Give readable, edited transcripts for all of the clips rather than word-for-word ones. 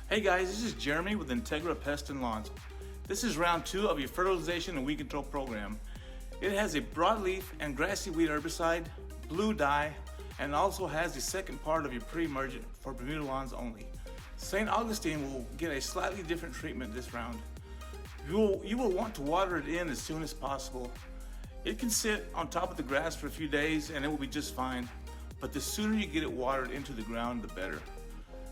Hey guys, this is Jeremy with Integra Pest and Lawns. This is round 2 of your fertilization and weed control program. It has a broadleaf and grassy weed herbicide, blue dye, and also has the second part of your pre-emergent for Bermuda lawns only. St. Augustine will get a slightly different treatment this round. You will want to water it in as soon as possible. It can sit on top of the grass for a few days and it will be just fine, but the sooner you get it watered into the ground, the better.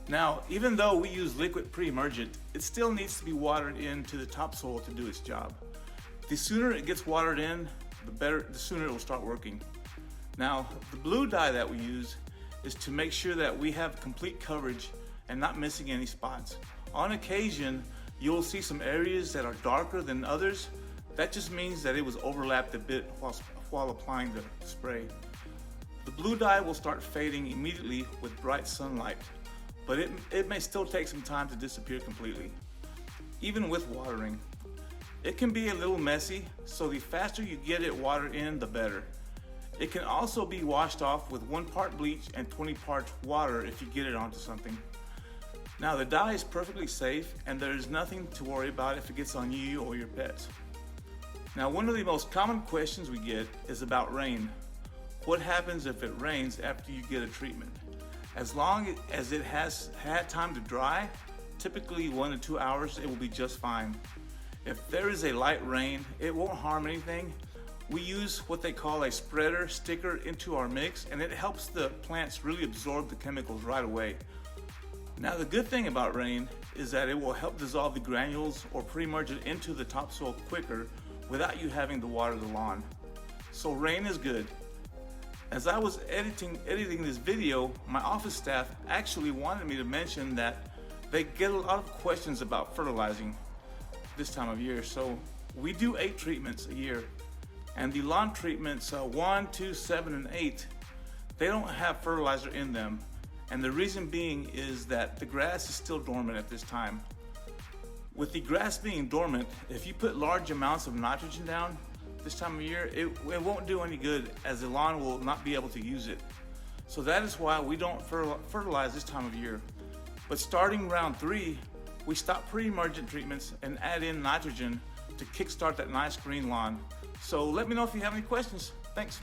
Now, even though we use liquid pre-emergent, it still needs to be watered into the topsoil to do its job. The sooner it gets watered in, the sooner it will start working. Now, the blue dye that we use is to make sure that we have complete coverage and not missing any spots. On occasion, you'll see some areas that are darker than others. That just means that it was overlapped a bit while applying the spray. The blue dye will start fading immediately with bright sunlight, but it may still take some time to disappear completely, even with watering. It can be a little messy, so the faster you get it watered in, the better. It can also be washed off with 1 part bleach and 20 parts water if you get it onto something. Now, the dye is perfectly safe and there is nothing to worry about if it gets on you or your pets. Now, one of the most common questions we get is about rain. What happens if it rains after you get a treatment? As long as it has had time to dry, typically 1 to 2 hours, it will be just fine. If there is a light rain, it won't harm anything. We use what they call a spreader sticker into our mix, and it helps the plants really absorb the chemicals right away. Now, the good thing about rain is that it will help dissolve the granules or pre-emergent into the topsoil quicker without you having to water the lawn. So rain is good. As I was editing this video, my office staff actually wanted me to mention that they get a lot of questions about fertilizing this time of year. So we do 8 treatments a year, and the lawn treatments 1, 2, 7, and 8, they don't have fertilizer in them. And the reason being is that the grass is still dormant at this time. With the grass being dormant, if you put large amounts of nitrogen down this time of year, it won't do any good, as the lawn will not be able to use it. So that is why we don't fertilize this time of year. But starting round 3, we stop pre-emergent treatments and add in nitrogen to kickstart that nice green lawn. So let me know if you have any questions. Thanks.